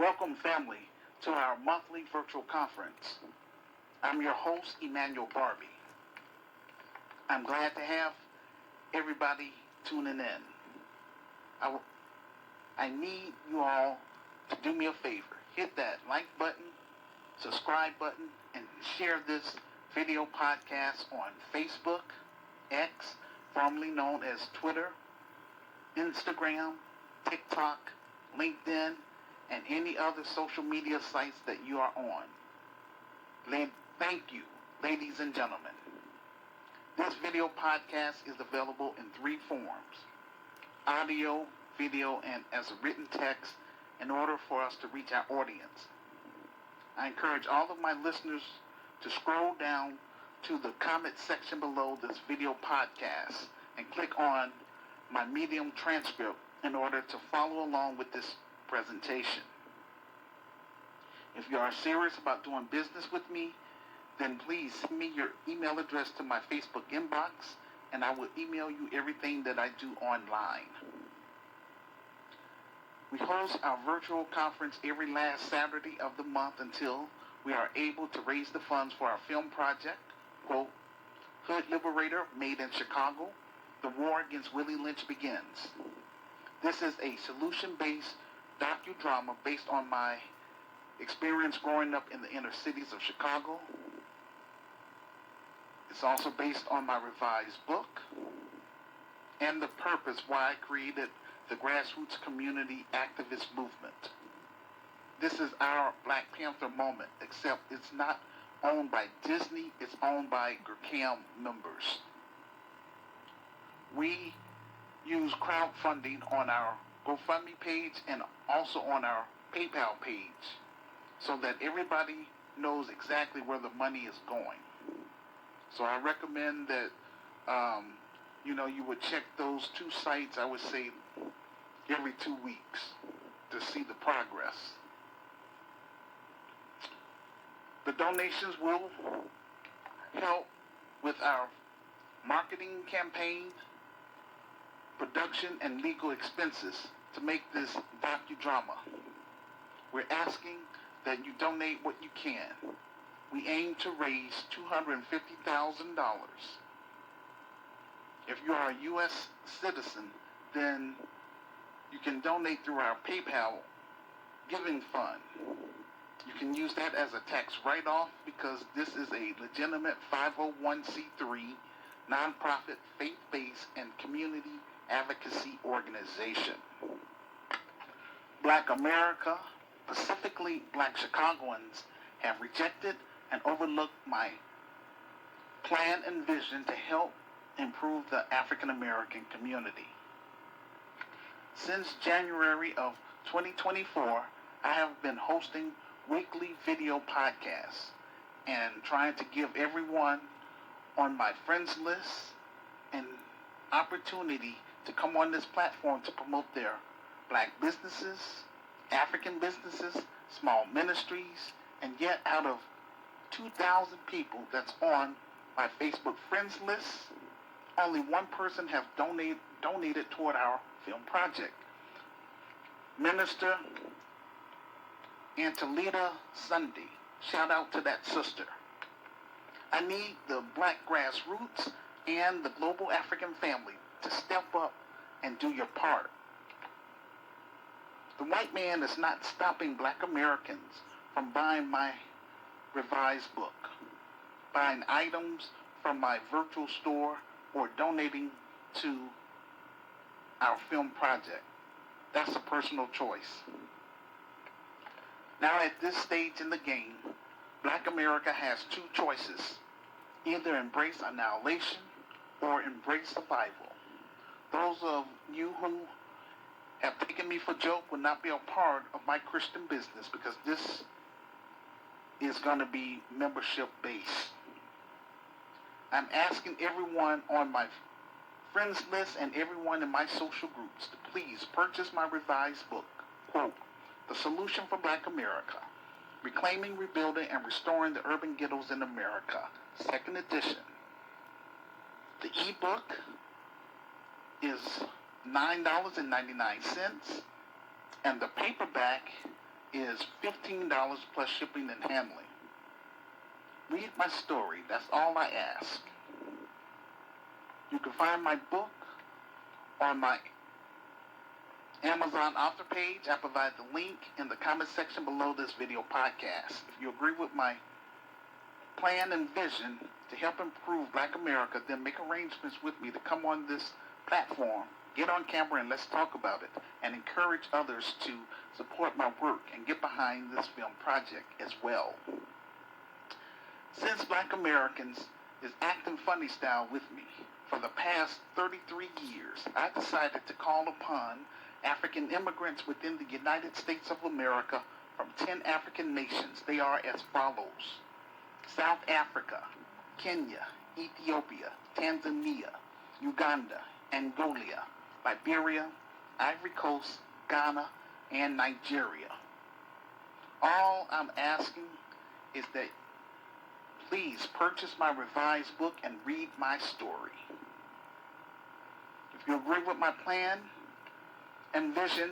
Welcome, family, to our monthly virtual conference. I'm your host, Emmanuel Barbee. I'm glad to have everybody tuning in. I need you all to do me a favor. Hit that like button, subscribe button, and share this video podcast on Facebook, X, formerly known as Twitter, Instagram, TikTok, LinkedIn, and any other social media sites that you are on. Thank you, ladies and gentlemen. This video podcast is available in 3 forms: audio, video, and as a written text in order for us to reach our audience. I encourage all of my listeners to scroll down to the comment section below this video podcast and click on my Medium transcript in order to follow along with this presentation. If you are serious about doing business with me, then please send me your email address to my Facebook inbox, and I will email you everything that I do online. We host our virtual conference every last Saturday of the month until we are able to raise the funds for our film project, quote, Hood Liberator, made in Chicago, The War Against Willie Lynch Begins. This is a solution-based docudrama based on my experience growing up in the inner cities of Chicago. It's also based on my revised book and the purpose why I created the grassroots community activist movement. This is our Black Panther moment, except it's not owned by Disney, it's owned by GRCAM members. We use crowdfunding on our GoFundMe page and also on our PayPal page so that everybody knows exactly where the money is going. So I recommend that you would check those 2 sites, I would say, every 2 weeks to see the progress. The donations will help with our marketing campaign, production, and legal expenses to make this docudrama. We're asking that you donate what you can. We aim to raise $250,000. If you are a U.S. citizen, then you can donate through our PayPal giving fund. You can use that as a tax write-off because this is a legitimate 501c3 nonprofit, faith-based, and community advocacy organization. Black America, specifically Black Chicagoans, have rejected and overlooked my plan and vision to help improve the African American community. Since January of 2024, I have been hosting weekly video podcasts and trying to give everyone on my friends list an opportunity to come on this platform to promote their Black businesses, African businesses, small ministries, and yet out of 2,000 people that's on my Facebook friends list, only 1 person have donated toward our film project. Minister Angelita Sunday, shout out to that sister. I need the Black grassroots and the global African family to step up and do your part. The white man is not stopping Black Americans from buying my revised book, buying items from my virtual store, or donating to our film project. That's a personal choice. Now at this stage in the game, Black America has 2 choices: either embrace annihilation or embrace survival. Those of you who have taken me for joke will not be a part of my Christian business because this is going to be membership based. I'm asking everyone on my friends list and everyone in my social groups to please purchase my revised book, quote, The Solution for Black America, Reclaiming, Rebuilding, and Restoring the Urban Ghettos in America, 2nd edition. The ebook is $9.99, and the paperback is $15 plus shipping and handling. Read my story. That's all I ask. You can find my book on my Amazon author page. I provide the link in the comment section below this video podcast. If you agree with my plan and vision to help improve Black America, then make arrangements with me to come on this platform, get on camera, and let's talk about it, and encourage others to support my work and get behind this film project as well. Since Black Americans is acting funny style with me for the past 33 years, I decided to call upon African immigrants within the United States of America from 10 African nations. They are as follows: South Africa, Kenya, Ethiopia, Tanzania, Uganda, Angola, Liberia, Ivory Coast, Ghana, and Nigeria. All I'm asking is that please purchase my revised book and read my story. If you agree with my plan and vision,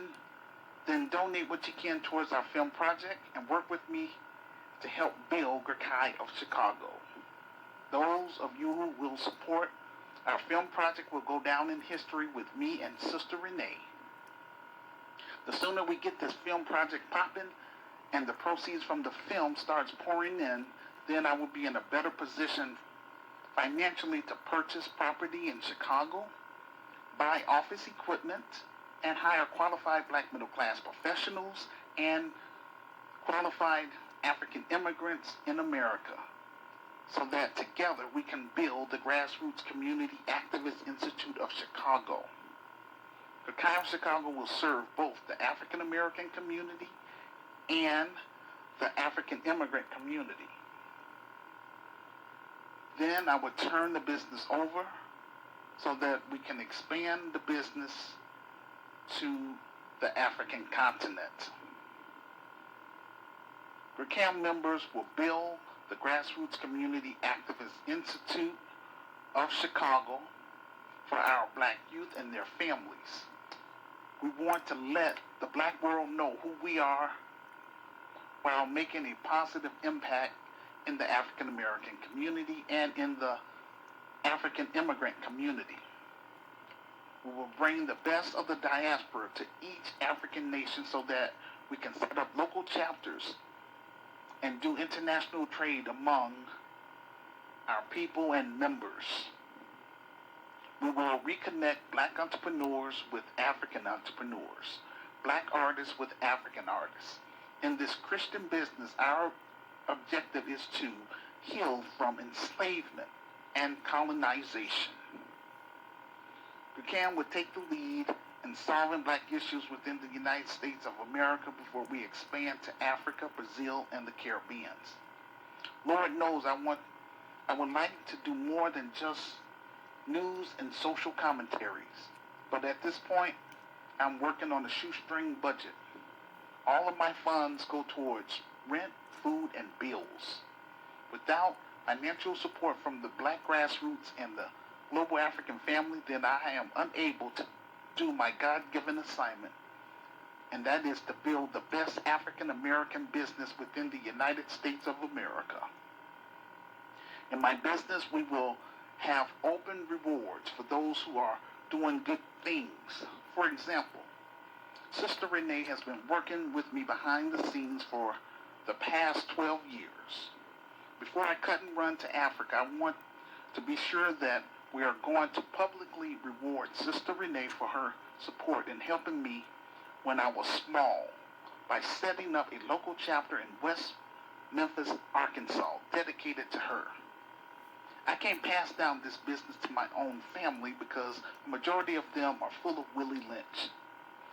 then donate what you can towards our film project and work with me to help build GRCAM of Chicago. Those of you who will support our film project will go down in history with me and Sister Renee. The sooner we get this film project popping and the proceeds from the film starts pouring in, then I will be in a better position financially to purchase property in Chicago, buy office equipment, and hire qualified Black middle class professionals and qualified African immigrants in America, so that together we can build the Grassroots Community Activist Institute of Chicago. The GRCAM of Chicago will serve both the African American community and the African immigrant community. Then I would turn the business over so that we can expand the business to the African continent. GRCAM members will build the Grassroots Community Activist Institute of Chicago for our Black youth and their families. We want to let the Black world know who we are while making a positive impact in the African American community and in the African immigrant community. We will bring the best of the diaspora to each African nation so that we can set up local chapters and do international trade among our people and members. We will reconnect Black entrepreneurs with African entrepreneurs, Black artists with African artists. In this Christian business, our objective is to heal from enslavement and colonization. GRCAM would take the lead in solving Black issues within the United States of America before we expand to Africa, Brazil, and the Caribbean. Lord knows I would like to do more than just news and social commentaries. But at this point, I'm working on a shoestring budget. All of my funds go towards rent, food, and bills. Without financial support from the Black grassroots and the global African family, then I am unable to do my God-given assignment, and that is to build the best African American business within the United States of America. In my business, we will have open rewards for those who are doing good things. For example, Sister Renee has been working with me behind the scenes for the past 12 years. Before I cut and run to Africa, I want to be sure that we are going to publicly reward Sister Renee for her support in helping me when I was small by setting up a local chapter in West Memphis, Arkansas, dedicated to her. I can't pass down this business to my own family because the majority of them are full of Willie Lynch.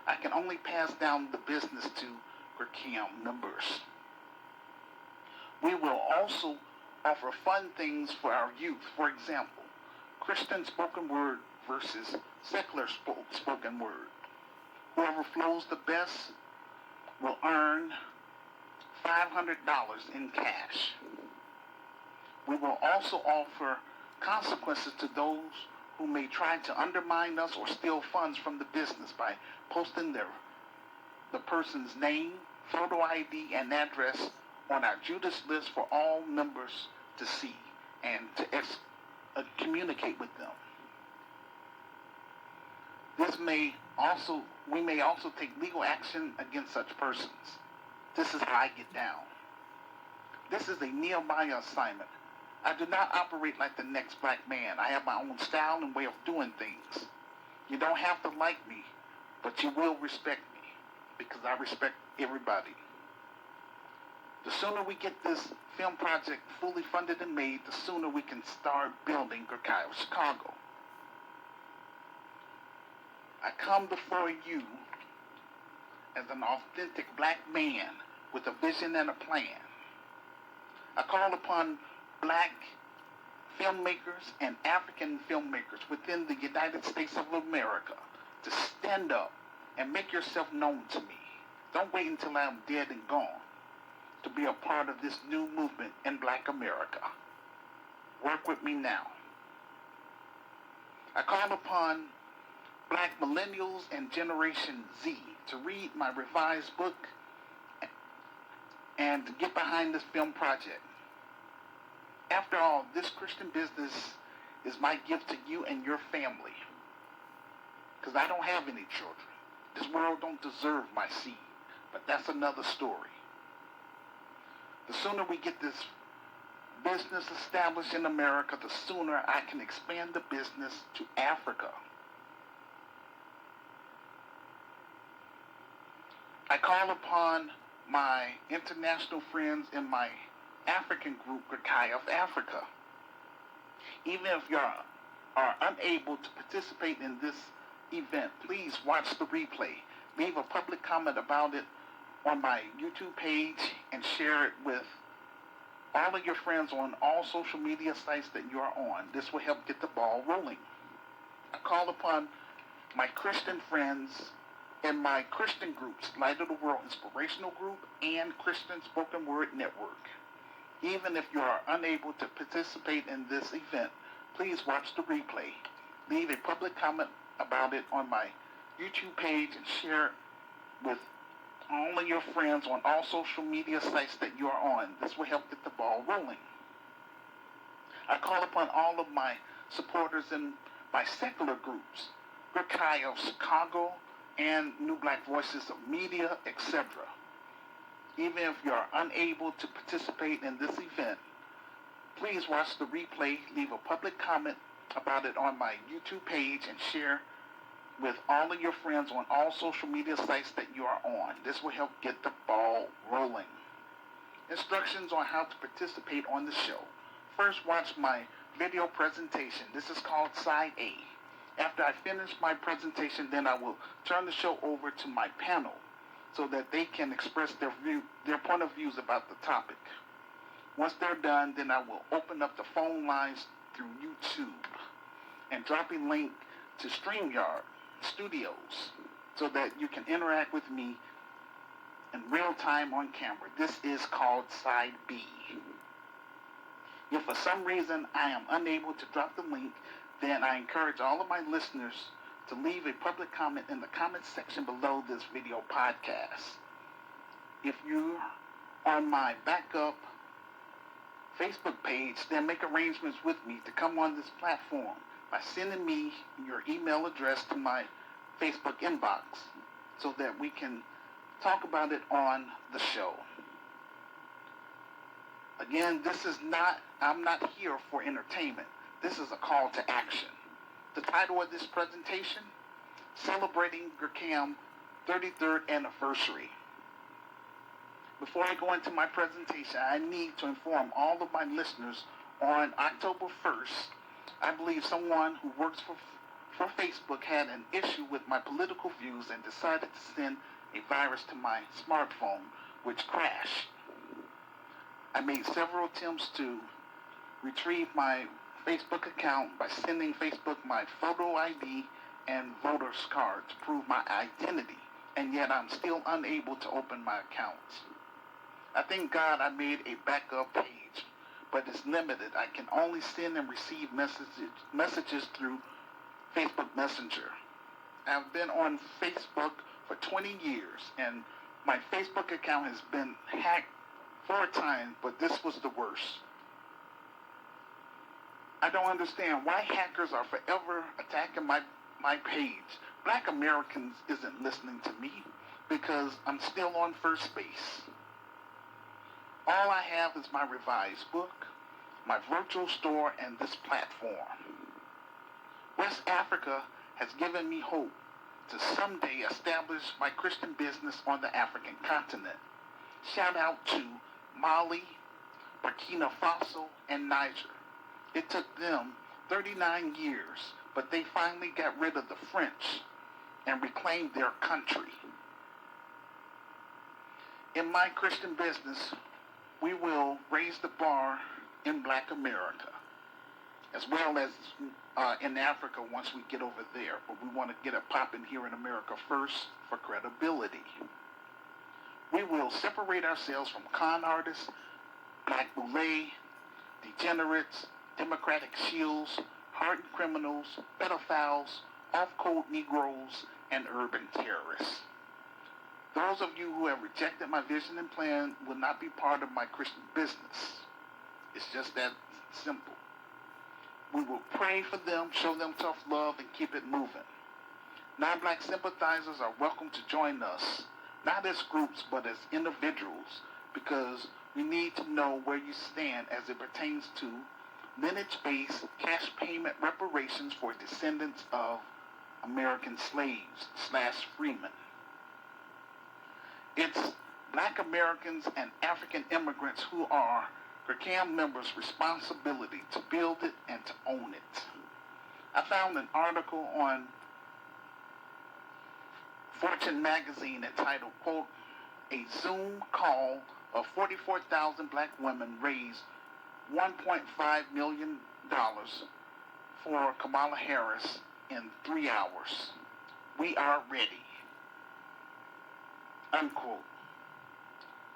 I can only pass down the business to GRCAM members. We will also offer fun things for our youth. For example, Christian spoken word versus secular spoken word. Whoever flows the best will earn $500 in cash. We will also offer consequences to those who may try to undermine us or steal funds from the business by posting the person's name, photo ID, and address on our Judas list for all members to see and to communicate with them. We may also take legal action against such persons. This is how I get down. This is a Nehemiah assignment. I do not operate like the next black man. I have my own style and way of doing things. You don't have to like me, but you will respect me, because I respect everybody. The sooner we get this film project fully funded and made, the sooner we can start building GRCAM Chicago. I come before you as an authentic black man with a vision and a plan. I call upon black filmmakers and African filmmakers within the United States of America to stand up and make yourself known to me. Don't wait until I'm dead and gone to be a part of this new movement in black America. Work with me now. I call upon black millennials and Generation Z to read my revised book and to get behind this film project. After all, this Christian business is my gift to you and your family, because I don't have any children. This world don't deserve my seed, but that's another story. The sooner we get this business established in America, the sooner I can expand the business to Africa. I call upon my international friends in my African group, GRCAM of Africa. Even if you are unable to participate in this event, please watch the replay. Leave a public comment about it on my YouTube page and share it with all of your friends on all social media sites that you are on. This will help get the ball rolling. I call upon my Christian friends in my Christian groups, Light of the World Inspirational Group and Christian Spoken Word Network. Even if you are unable to participate in this event, please watch the replay. Leave a public comment about it on my YouTube page and share it with all of your friends on all social media sites that you are on. This will help get the ball rolling. I call upon all of my supporters in my secular groups, GRCAM of Chicago and New Black Voices of Media, etc. Even if you are unable to participate in this event, please watch the replay, leave a public comment about it on my YouTube page, and share with all of your friends on all social media sites that you are on. This will help get the ball rolling. Instructions on how to participate on the show. First, watch my video presentation. This is called Side A. After I finish my presentation, then I will turn the show over to my panel so that they can express their point of views about the topic. Once they're done, then I will open up the phone lines through YouTube and drop a link to StreamYard Studios so that you can interact with me in real time on camera. This is called Side B. If for some reason I am unable to drop the link, then I encourage all of my listeners to leave a public comment in the comment section below this video podcast. If you're on my backup Facebook page, then make arrangements with me to come on this platform by sending me your email address to my Facebook inbox so that we can talk about it on the show. Again, I'm not here for entertainment. This is a call to action. The title of this presentation, Celebrating GRCAM 33rd Anniversary. Before I go into my presentation, I need to inform all of my listeners on October 1st, I believe someone who works for Facebook had an issue with my political views and decided to send a virus to my smartphone, which crashed. I made several attempts to retrieve my Facebook account by sending Facebook my photo ID and voter's card to prove my identity, and yet I'm still unable to open my accounts. I thank God I made a backup page, but it's limited. I can only send and receive messages through Facebook Messenger. I've been on Facebook for 20 years, and My Facebook account has been hacked 4 times, but this was the worst. I don't understand why hackers are forever attacking my page. Black Americans isn't listening to me because I'm still on first base. All I have is my revised book, my virtual store, and this platform. West Africa has given me hope to someday establish my Christian business on the African continent. Shout out to Mali, Burkina Faso, and Niger. It took them 39 years, but they finally got rid of the French and reclaimed their country. In my Christian business, we will raise the bar in Black America, as well as in Africa once we get over there. But we want to get it popping here in America first for credibility. We will separate ourselves from con artists, black boule, degenerates, democratic shills, hardened criminals, pedophiles, off-code Negroes, and urban terrorists. Those of you who have rejected my vision and plan will not be part of my Christian business. It's just that simple. We will pray for them, show them tough love, and keep it moving. Non-black sympathizers are welcome to join us, not as groups, but as individuals, because we need to know where you stand as it pertains to lineage-based cash payment reparations for descendants of American slaves/freemen. It's Black Americans and African immigrants who are GRCAM members' responsibility to build it and to own it. I found an article on Fortune magazine entitled, quote, "A Zoom call of 44,000 black women raised $1.5 million for Kamala Harris in 3 hours. We are ready," unquote.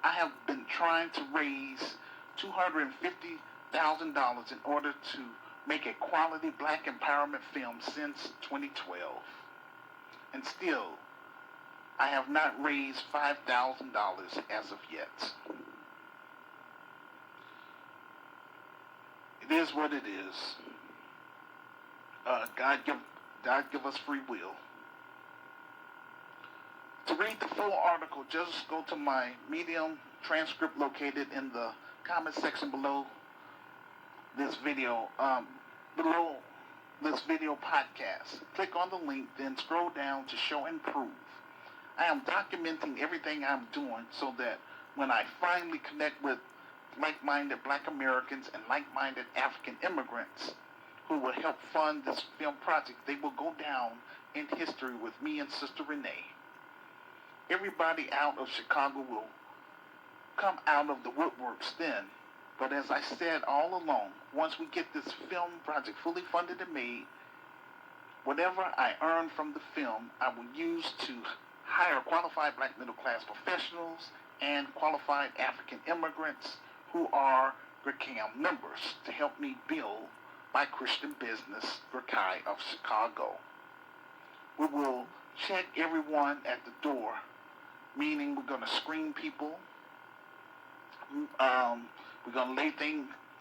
I have been trying to raise $250,000 in order to make a quality black empowerment film since 2012. And still, I have not raised $5,000 as of yet. It is what it is. God give us free will. To read the full article, just go to my Medium transcript located in the comment section below this video. Below this video podcast. Click on the link, then scroll down to show and prove. I am documenting everything I'm doing so that when I finally connect with like-minded Black Americans and like-minded African immigrants who will help fund this film project, they will go down in history with me and Sister Renee. Everybody out of Chicago will come out of the woodworks then. But as I said all along, once we get this film project fully funded and made, whatever I earn from the film, I will use to hire qualified black middle-class professionals and qualified African immigrants who are GRCAM members to help me build my Christian business, GRCAI of Chicago. We will check everyone at the door, meaning we're going to screen people. We're going to lay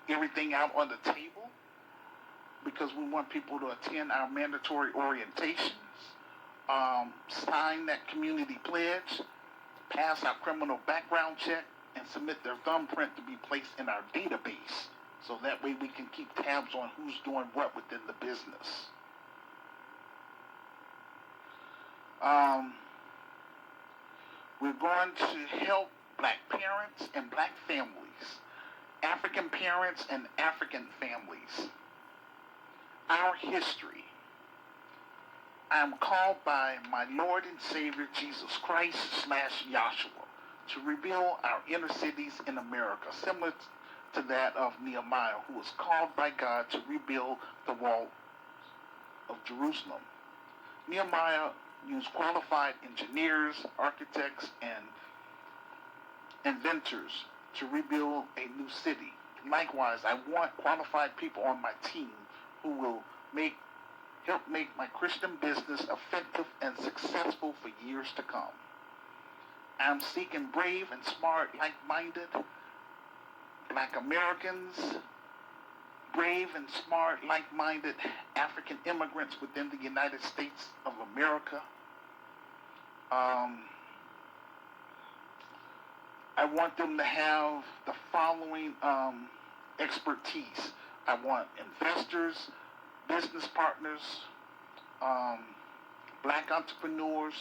everything out on the table because we want people to attend our mandatory orientations, sign that community pledge, pass our criminal background check, and submit their thumbprint to be placed in our database. So that way we can keep tabs on who's doing what within the business. We're going to help black parents and black families, African parents and African families. Our history. I am called by my Lord and Savior Jesus Christ /Yahshua to rebuild our inner cities in America, similar to that of Nehemiah, who was called by God to rebuild the wall of Jerusalem. Nehemiah used qualified engineers, architects, and inventors to rebuild a new city. Likewise, I want qualified people on my team who will help make my Christian business effective and successful for years to come. I'm seeking brave and smart, like-minded Black Americans, brave and smart, like-minded African immigrants within the United States of America. I want them to have the following expertise. I want investors, business partners, Black entrepreneurs,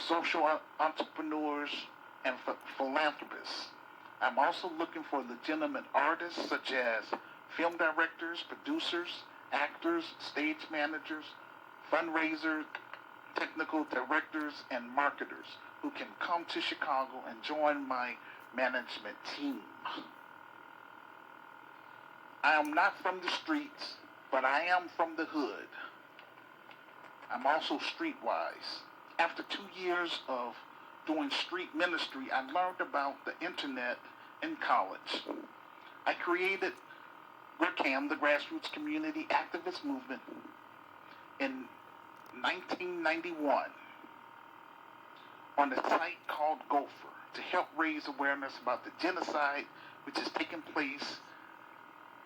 social entrepreneurs, and philanthropists. I'm also looking for legitimate artists such as film directors, producers, actors, stage managers, fundraisers, technical directors, and marketers who can come to Chicago and join my management team. I am not from the streets, but I am from the hood. I'm also streetwise. After 2 years of doing street ministry, I learned about the internet in college. I created GRCAM, the Grassroots Community Activist Movement, in 1991 on a site called Gopher to help raise awareness about the genocide which is taking place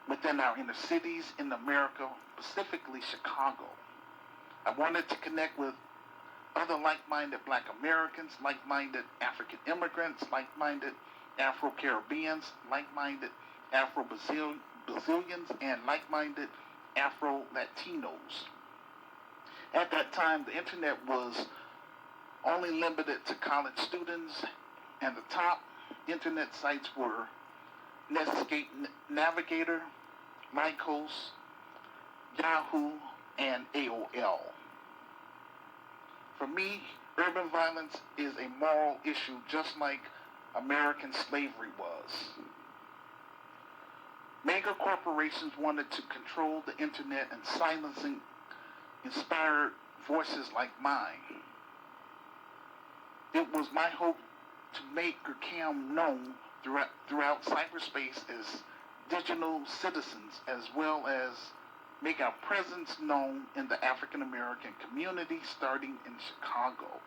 within our inner cities in America, specifically Chicago. I wanted to connect with other like-minded Black Americans, like-minded African immigrants, like-minded Afro-Caribbeans, like-minded Afro-Brazilians, and like-minded Afro-Latinos. At that time, the internet was only limited to college students, and the top internet sites were Netscape Navigator, Lycos, Yahoo, and AOL. For me, urban violence is a moral issue just like American slavery was. Mega corporations wanted to control the internet and silencing inspired voices like mine. It was my hope to make GRCAM known throughout cyberspace as digital citizens, as well as make our presence known in the African American community starting in Chicago.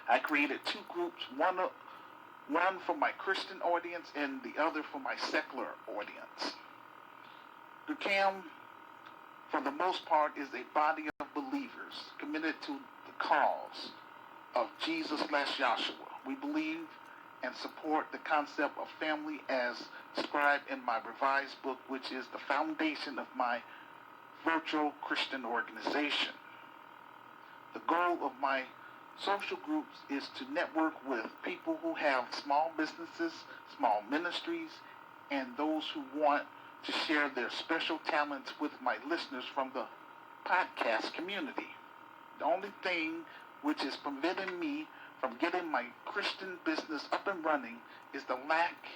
I created 2 groups, one for my Christian audience and the other for my secular audience. GRCAM, for the most part, is a body of believers committed to the cause of Jesus/Yahshua. We believe and support the concept of family as described in my revised book, which is the foundation of my virtual Christian organization. The goal of my social groups is to network with people who have small businesses, small ministries, and those who want to share their special talents with my listeners from the podcast community. The only thing which is preventing me from getting my Christian business up and running is the lack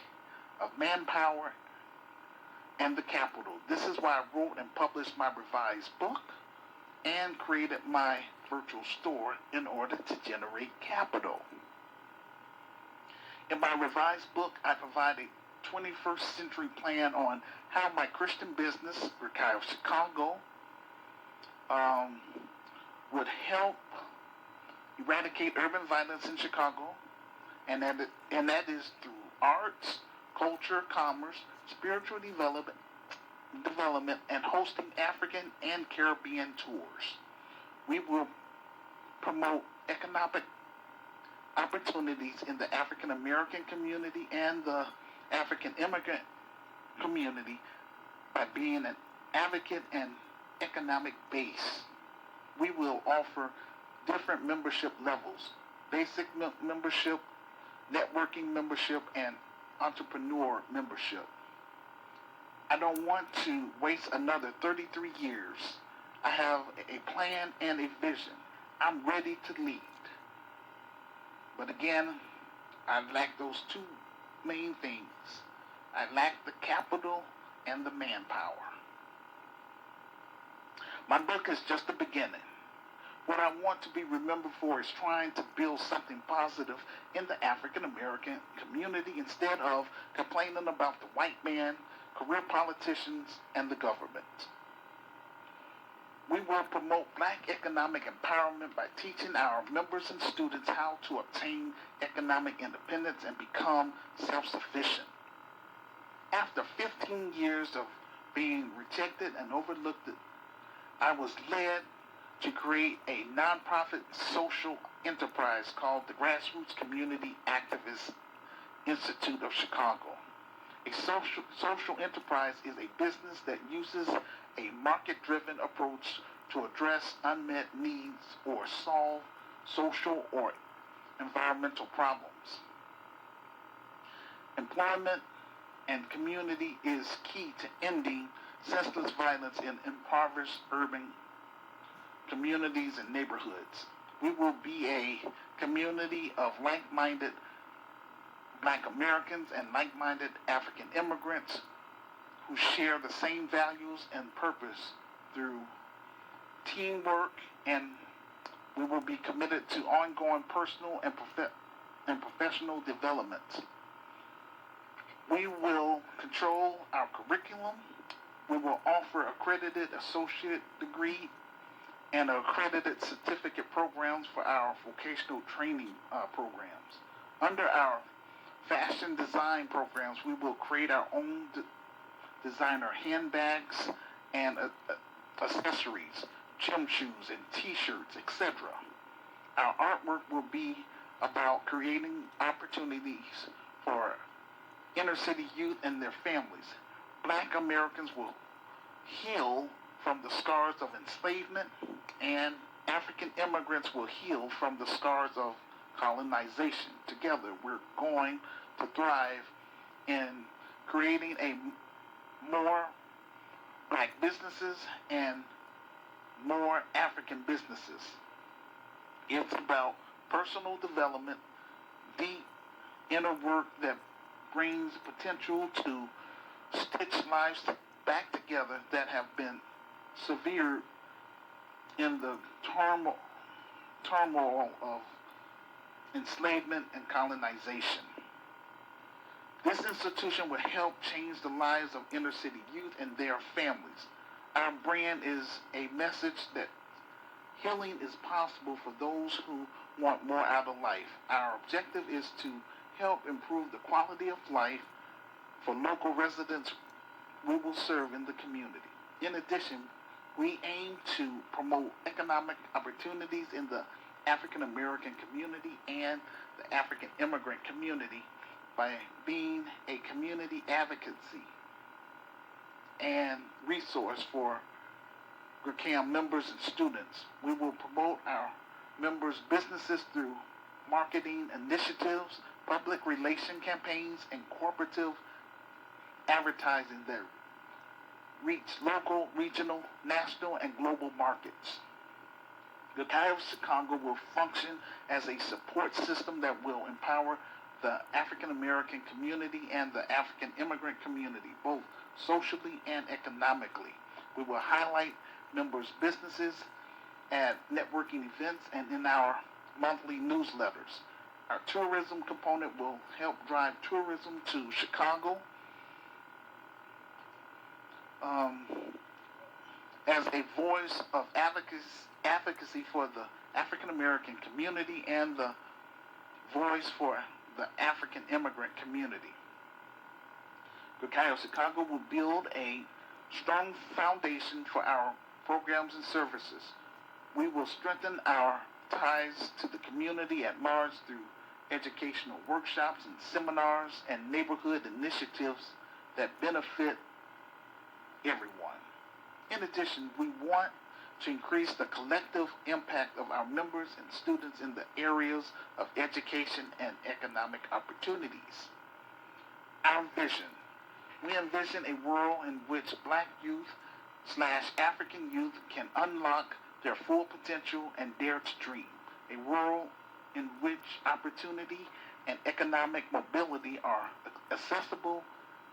of manpower and the capital. This is why I wrote and published my revised book and created my virtual store in order to generate capital. In my revised book, I provide a 21st century plan on how my Christian business, GRCAM Chicago, would help eradicate urban violence in Chicago, and that is through arts, culture, commerce, spiritual development, and hosting African and Caribbean tours. We will promote economic opportunities in the African American community and the African immigrant community by being an advocate and economic base. We will offer different membership levels: basic membership, networking membership, and entrepreneur membership. I don't want to waste another 33 years. I have a plan and a vision. I'm ready to lead. But again, I lack those 2 main things. I lack the capital and the manpower. My book is just the beginning. What I want to be remembered for is trying to build something positive in the African American community instead of complaining about the white man, career politicians, and the government. We will promote Black economic empowerment by teaching our members and students how to obtain economic independence and become self-sufficient. After 15 years of being rejected and overlooked, I was led to create a nonprofit social enterprise called the Grassroots Community Activist Institute of Chicago. A social enterprise is a business that uses a market-driven approach to address unmet needs or solve social or environmental problems. Employment and community is key to ending senseless violence in impoverished urban communities and neighborhoods. We will be a community of like-minded Black Americans and like-minded African immigrants who share the same values and purpose through teamwork, and we will be committed to ongoing personal and professional development. We will control our curriculum. We will offer accredited associate degree and accredited certificate programs for our vocational training programs. Under our fashion design programs, we will create our own designer handbags and accessories, gym shoes and t-shirts, etc. Our artwork will be about creating opportunities for inner city youth and their families. Black Americans will heal from the scars of enslavement, and African immigrants will heal from the scars of colonization. Together, we're going to thrive in creating a more Black businesses and more African businesses. It's about personal development, deep inner work that brings potential to stitch lives back together that have been severed in the turmoil of enslavement and colonization. This institution will help change the lives of inner city youth and their families. Our brand is a message that healing is possible for those who want more out of life. Our objective is to help improve the quality of life for local residents we will serve in the community. In addition, we aim to promote economic opportunities in the African American community and the African immigrant community by being a community advocacy and resource for GRCAM members and students. We will promote our members' businesses through marketing initiatives, public relation campaigns, and cooperative advertising that reach local, regional, national, and global markets. The Ghettos of Chicago will function as a support system that will empower the African American community and the African immigrant community, both socially and economically. We will highlight members' businesses at networking events and in our monthly newsletters. Our tourism component will help drive tourism to Chicago as a voice of advocacy for the African American community and the voice for the African immigrant community. The Ghettos of Chicago will build a strong foundation for our programs and services. We will strengthen our ties to the community at large through educational workshops and seminars and neighborhood initiatives that benefit everyone. In addition, we want to increase the collective impact of our members and students in the areas of education and economic opportunities. Our vision. We envision a world in which Black youth / African youth can unlock their full potential and dare to dream. A world in which opportunity and economic mobility are accessible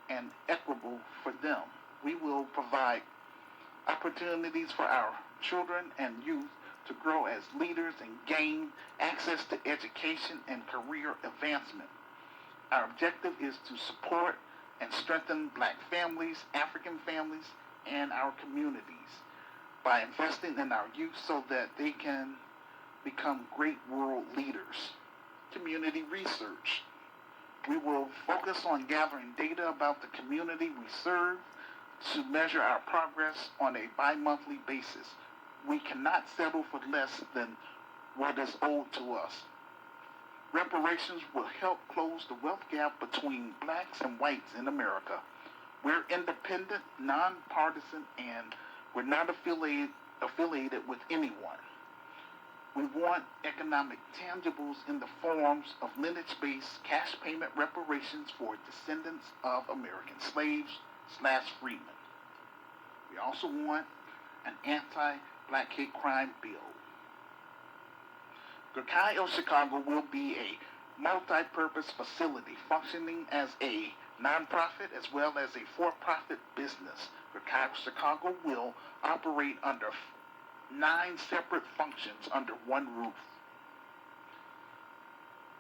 and equitable for them. We will provide opportunities for our children and youth to grow as leaders and gain access to education and career advancement. Our objective is to support and strengthen Black families, African families, and our communities. by investing in our youth so that they can become great world leaders. Community research. We will focus on gathering data about the community we serve to measure our progress on a bi-monthly basis. We cannot settle for less than what is owed to us. Reparations will help close the wealth gap between blacks and whites in America. We're independent, nonpartisan, and we're not affiliated with anyone. We want economic tangibles in the forms of lineage-based cash payment reparations for descendants of American slaves/freedmen. We also want an anti-black hate crime bill. GRCAM of Chicago will be a multi-purpose facility functioning as a nonprofit as well as a for-profit business. GRCAM of Chicago will operate under 9 separate functions under one roof.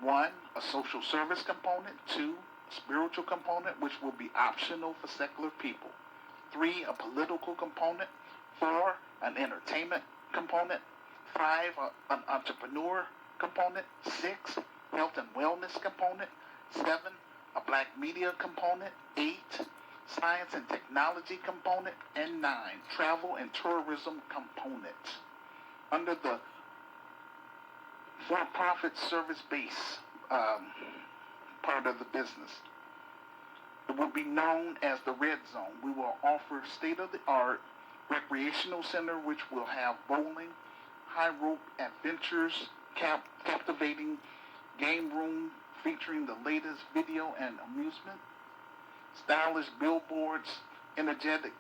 1, a social service component. 2, a spiritual component, which will be optional for secular people. 3, a political component. 4, an entertainment component. 5, an entrepreneur component. 6, health and wellness component. 7, a black media component. 8, science and technology component. And 9, travel and tourism component. Under the for-profit service base part of the business, it will be known as the Red Zone. We will offer state-of-the-art recreational center which will have bowling, high rope adventures, captivating game room featuring the latest video and amusement, stylish billboards, energetic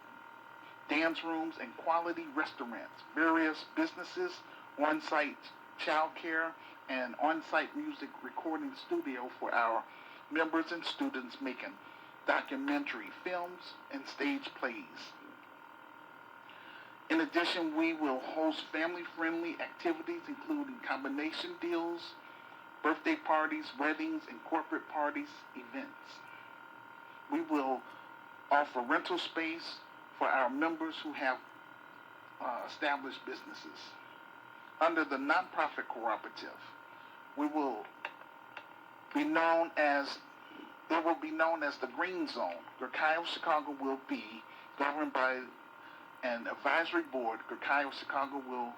dance rooms, and quality restaurants, various businesses, on-site childcare, and on-site music recording studio for our members and students making documentary films and stage plays. In addition, we will host family-friendly activities including combination deals, birthday parties, weddings, and corporate parties, events. We will offer rental space for our members who have established businesses. Under the nonprofit cooperative, it will be known as the Green Zone. GRCAM of Chicago will be governed by an advisory board. GRCAM of Chicago will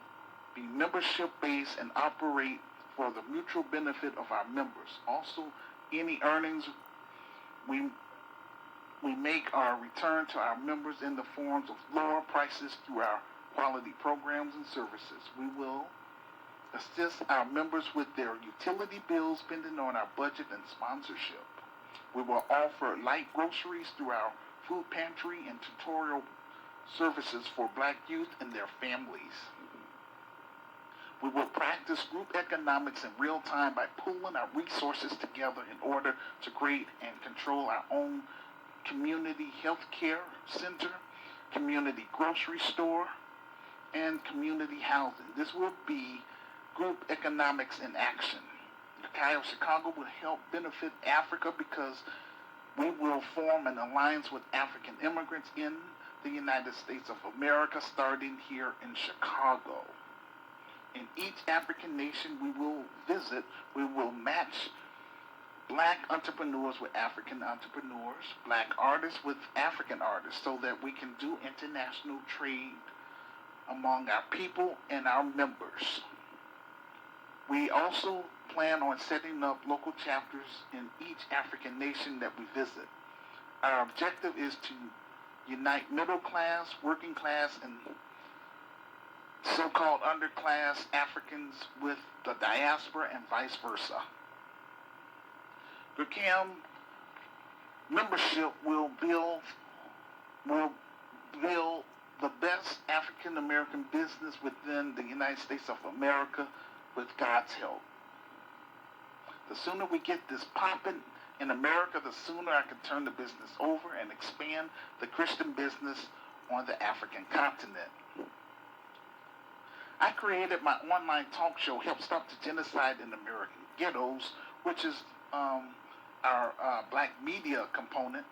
be membership-based and operate for the mutual benefit of our members. Also, any earnings we make are returned to our members in the forms of lower prices through our quality programs and services. We will assist our members with their utility bills depending on our budget and sponsorship. We will offer light groceries through our food pantry and tutorial services for black youth and their families. We will practice group economics in real time by pooling our resources together in order to create and control our own community health care center, community grocery store, and community housing. This will be group economics in action. GRCAM of Chicago will help benefit Africa because we will form an alliance with African immigrants in the United States of America, starting here in Chicago. In each African nation we will visit, we will match black entrepreneurs with African entrepreneurs, black artists with African artists, so that we can do international trade among our people and our members. We also plan on setting up local chapters in each African nation that we visit. Our objective is to unite middle class, working class, and so-called underclass Africans with the diaspora and vice versa. GRCAM membership will build the best African American business within the United States of America with God's help. The sooner we get this popping in America, the sooner I can turn the business over and expand the Christian business on the African continent. I created my online talk show, Help Stop the Genocide in American Ghettos, which is our black media component,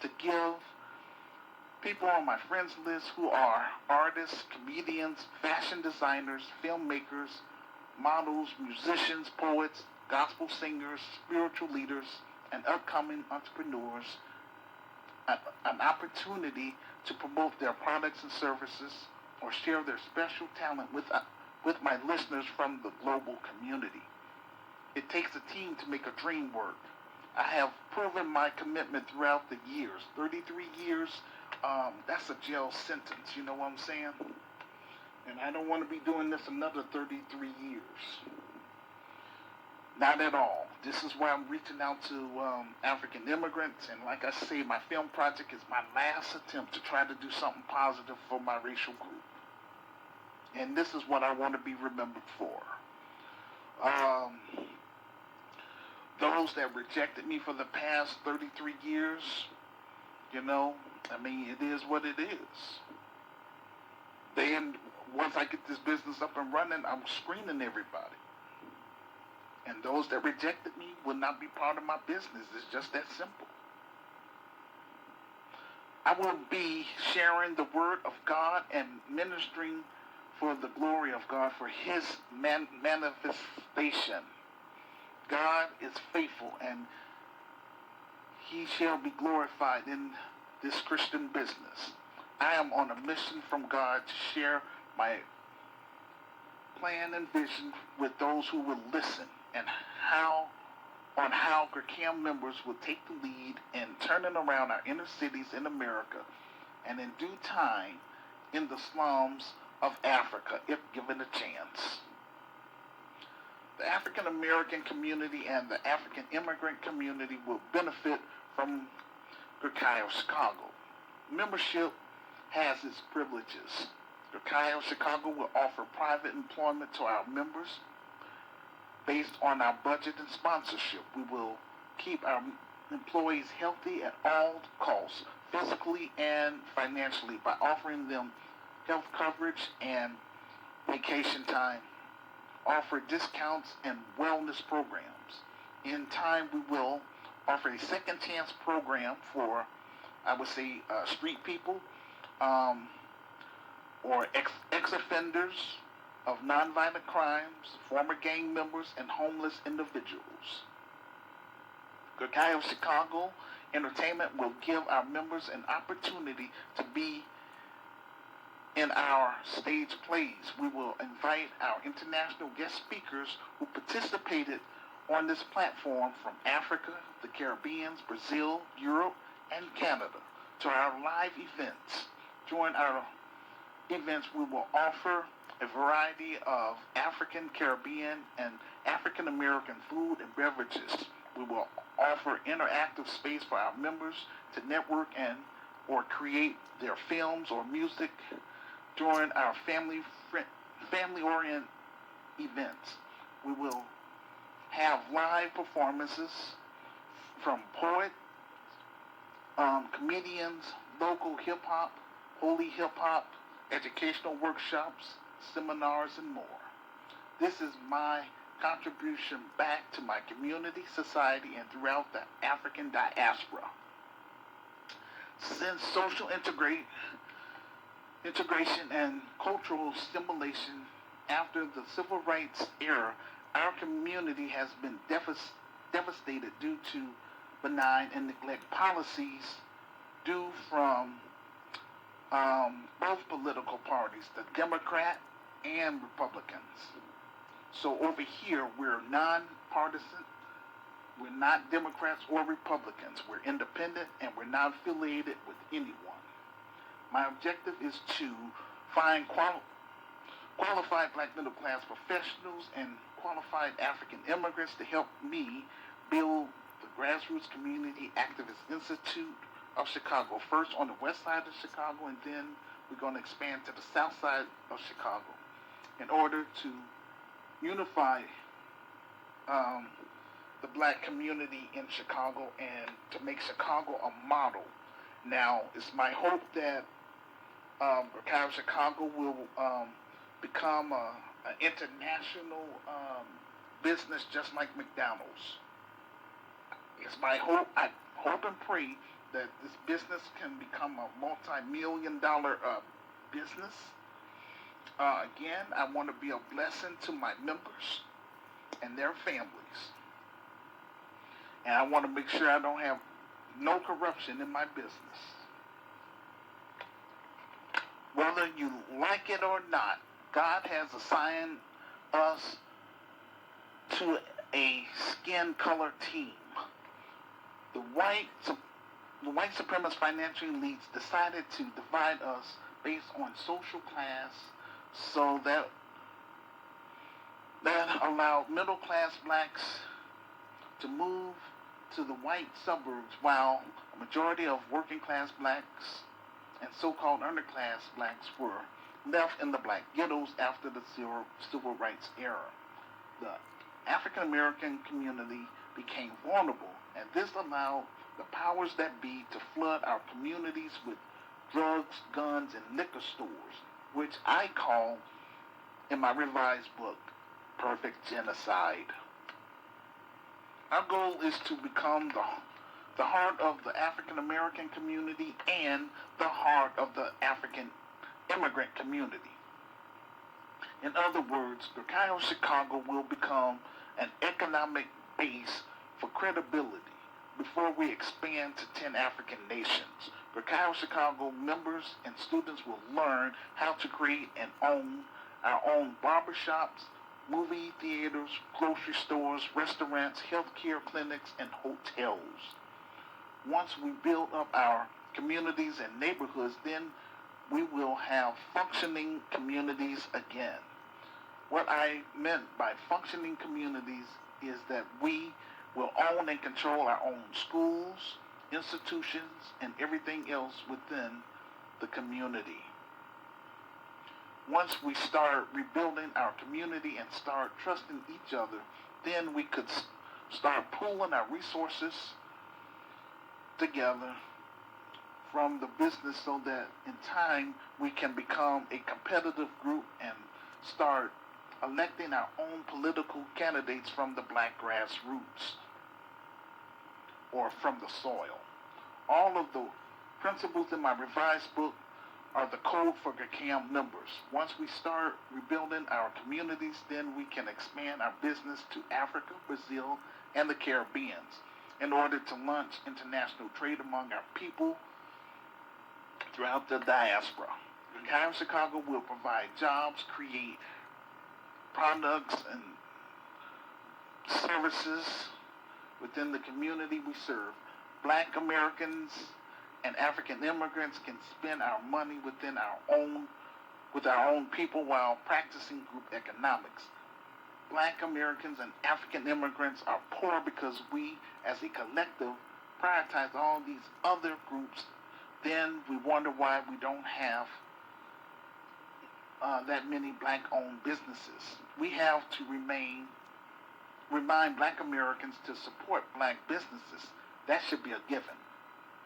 to give people on my friends list who are artists, comedians, fashion designers, filmmakers, models, musicians, poets, gospel singers, spiritual leaders, and upcoming entrepreneurs an opportunity to promote their products and services or share their special talent with my listeners from the global community. It takes a team to make a dream work. I have proven my commitment throughout the years. 33 years, that's a jail sentence, you know what I'm saying? And I don't want to be doing this another 33 years. Not at all. This is why I'm reaching out to African immigrants, and like I say, my film project is my last attempt to try to do something positive for my racial group. And this is what I want to be remembered for. Those that rejected me for the past 33 years, you know, I mean, it is what it is. Then, once I get this business up and running, I'm screening everybody. And those that rejected me will not be part of my business. It's just that simple. I will be sharing the word of God and ministering for the glory of God, for his manifestation. God is faithful, and he shall be glorified in this Christian business. I am on a mission from God to share my plan and vision with those who will listen, and how GRCAM members will take the lead in turning around our inner cities in America, and in due time in the slums of Africa, if given a chance. The African American community and the African immigrant community will benefit from GRCAM Chicago. Membership has its privileges. GRCAM Chicago will offer private employment to our members based on our budget and sponsorship. We will keep our employees healthy at all costs, physically and financially, by offering them health coverage and vacation time, offer discounts and wellness programs. In time, we will offer a second chance program for, I would say, street people or ex-offenders of nonviolent crimes, former gang members, and homeless individuals. GRCAM Chicago Entertainment will give our members an opportunity to be in our stage plays. We will invite our international guest speakers who participated on this platform from Africa, the Caribbean, Brazil, Europe, and Canada to our live events. During our events, we will offer a variety of African, Caribbean, and African American food and beverages. We will offer interactive space for our members to network and or create their films or music during our family-oriented events. We will have live performances from poets, comedians, local hip-hop, holy hip-hop, educational workshops, seminars, and more. This is my contribution back to my community, society, and throughout the African diaspora. Since social integration and cultural stimulation after the civil rights era, our community has been devastated due to benign and neglect policies due from both political parties, the Democrat and Republicans. So over here, we're nonpartisan. We're not Democrats or Republicans. We're independent, and we're not affiliated with anyone. My objective is to find qualified black middle class professionals and qualified African immigrants to help me build the Grassroots Community Activist Institute of Chicago, first on the west side of Chicago, and then we're going to expand to the south side of Chicago in order to unify the black community in Chicago and to make Chicago a model. Now, it's my hope that GRCAM Chicago will become an international business just like McDonald's. It's my hope, I hope and pray that this business can become a multi-million-dollar business. Again, I want to be a blessing to my members and their families. And I want to make sure I don't have no corruption in my business. Whether you like it or not, God has assigned us to a skin color team. The white supremacist financial elites decided to divide us based on social class, so that allowed middle class blacks to move to the white suburbs, while a majority of working class blacks and so-called underclass blacks were left in the black ghettos after the civil rights era. The African American community became vulnerable, and this allowed the powers that be to flood our communities with drugs, guns, and liquor stores, which I call, in my revised book, Perfect Genocide. Our goal is to become the heart of the African American community and the heart of the African immigrant community. In other words, GRCAM Chicago will become an economic base for credibility before we expand to 10 African nations. GRCAM Chicago members and students will learn how to create and own our own barbershops, movie theaters, grocery stores, restaurants, healthcare clinics, and hotels. Once we build up our communities and neighborhoods, then we will have functioning communities again. What I meant by functioning communities is that we will own and control our own schools, institutions, and everything else within the community. Once we start rebuilding our community and start trusting each other, then we could start pooling our resources together from the business, so that in time we can become a competitive group and start electing our own political candidates from the black grassroots or from the soil. All of the principles in my revised book are the code for GRCAM members. Once we start rebuilding our communities, then we can expand our business to Africa, Brazil, and the Caribbean in order to launch international trade among our people throughout the diaspora. GRCAM Chicago will provide jobs, create products and services within the community we serve. Black Americans and African immigrants can spend our money with our own people while practicing group economics. Black Americans and African immigrants are poor because we, as a collective, prioritize all these other groups. Then we wonder why we don't have that many black-owned businesses. We have to remind black Americans to support black businesses. That should be a given.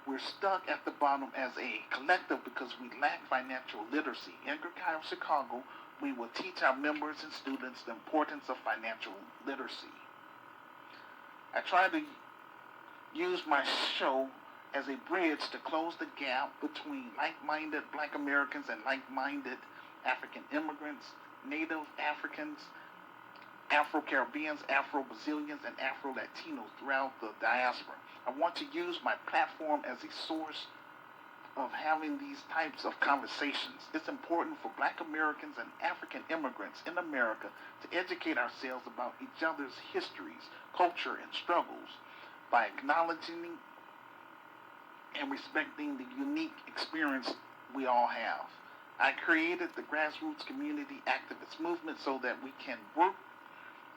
We're stuck at the bottom as a collective because we lack financial literacy. In GRCAM Chicago, we will teach our members and students the importance of financial literacy. I try to use my show as a bridge to close the gap between like-minded black Americans and like-minded African immigrants, Native Africans, Afro-Caribbeans, Afro-Brazilians, and Afro-Latinos throughout the diaspora. I want to use my platform as a source of having these types of conversations. It's important for black Americans and African immigrants in America to educate ourselves about each other's histories, culture, and struggles by acknowledging and respecting the unique experience we all have. I created the Grassroots Community Activist Movement so that we can work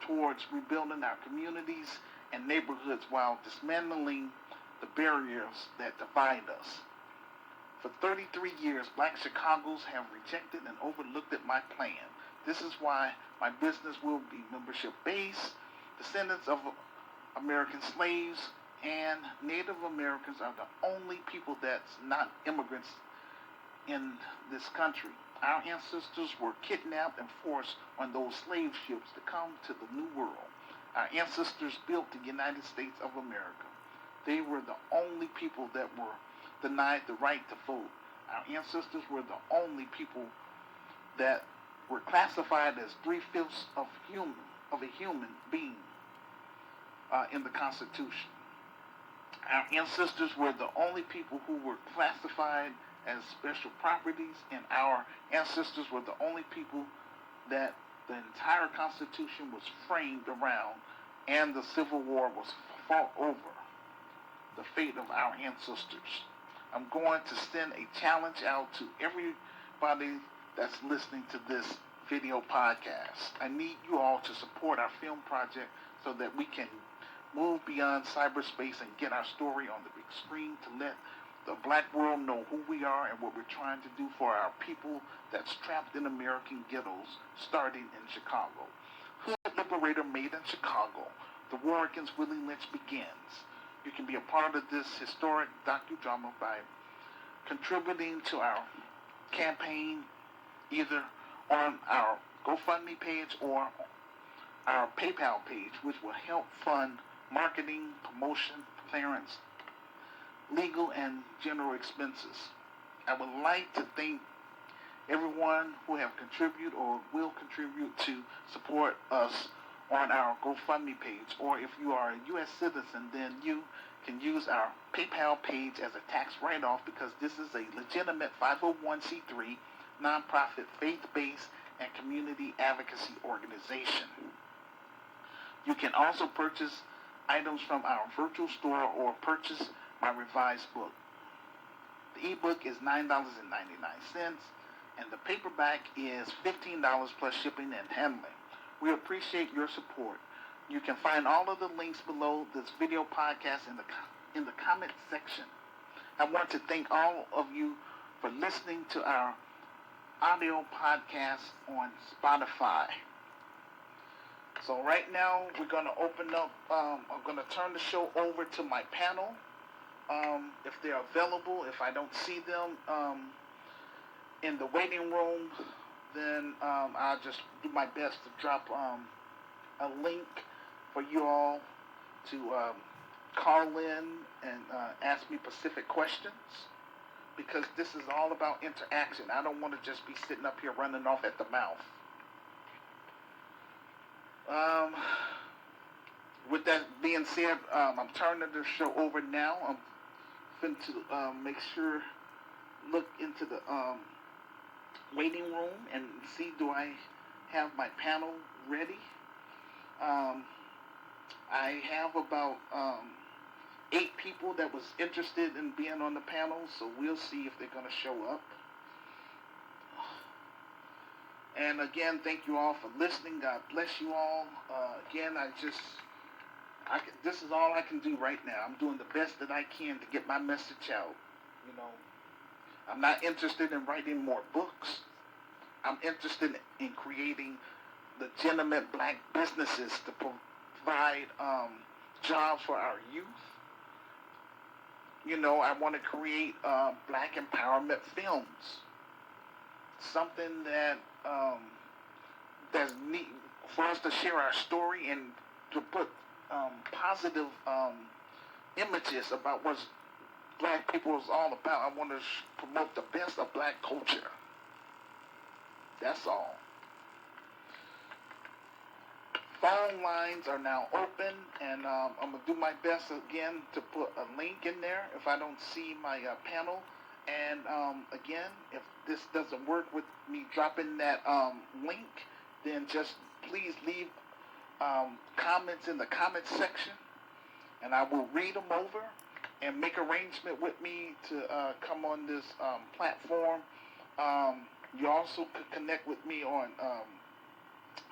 towards rebuilding our communities and neighborhoods while dismantling the barriers that divide us. For 33 years, black Chicagoans have rejected and overlooked my plan. This is why my business will be membership-based. Descendants of American slaves and Native Americans are the only people that's not immigrants in this country. Our ancestors were kidnapped and forced on those slave ships to come to the New World. Our ancestors built the United States of America. They were the only people that were denied the right to vote. Our ancestors were the only people that were classified as 3/5 of a human being in the Constitution. Our ancestors were the only people who were classified as special properties, and our ancestors were the only people that the entire Constitution was framed around, and the Civil War was fought over the fate of our ancestors. I'm going to send a challenge out to everybody that's listening to this video podcast. I need you all to support our film project so that we can move beyond cyberspace and get our story on the big screen to let the black world know who we are and what we're trying to do for our people that's trapped in American ghettos, starting in Chicago. Hood Liberator made in Chicago. The war against Willie Lynch begins. You can be a part of this historic docudrama by contributing to our campaign either on our GoFundMe page or our PayPal page, which will help fund marketing, promotion, clearance, legal, and general expenses. I would like to thank everyone who have contributed or will contribute to support us on our GoFundMe page. Or if you are a U.S. citizen, then you can use our PayPal page as a tax write-off, because this is a legitimate 501c3 nonprofit faith-based and community advocacy organization. You can also purchase items from our virtual store or purchase my revised book. The ebook is $9.99 and the paperback is $15 plus shipping and handling. We appreciate your support. You can find all of the links below this video podcast in the comment section. I want to thank all of you for listening to our audio podcast on Spotify. So right now we're going to open up, I'm going to turn the show over to my panel. If they're available, if I don't see them in the waiting room, then I'll just do my best to drop a link for you all to call in and ask me specific questions, because this is all about interaction. I don't want to just be sitting up here running off at the mouth. With that being said, I'm turning the show over now. I'm going to make sure, look into the waiting room and see, do I have my panel ready? I have about 8 people that was interested in being on the panel, so we'll see if they're going to show up. And again, thank you all for listening. God bless you all. Again, this is all I can do right now. I'm doing the best that I can to get my message out. You know, I'm not interested in writing more books. I'm interested in creating legitimate black businesses to provide jobs for our youth. You know, I want to create black empowerment films. Something that that's neat for us to share our story and to put positive images about what black people is all about. I want to promote the best of black culture. That's all. Phone lines are now open, and I'm going to do my best again to put a link in there if I don't see my panel. And again, if this doesn't work with me dropping that link, then just please leave comments in the comment section, and I will read them over and make arrangement with me to come on this platform. You also could connect with me on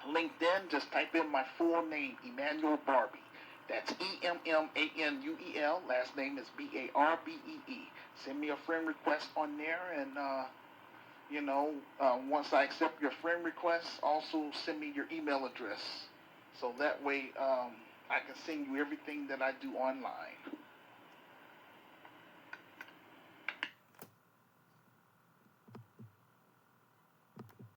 LinkedIn. Just type in my full name, Emmanuel Barbee. That's Emmanuel. Last name is Barbee. Send me a friend request on there, and once I accept your friend request, also send me your email address, so that way I can send you everything that I do online.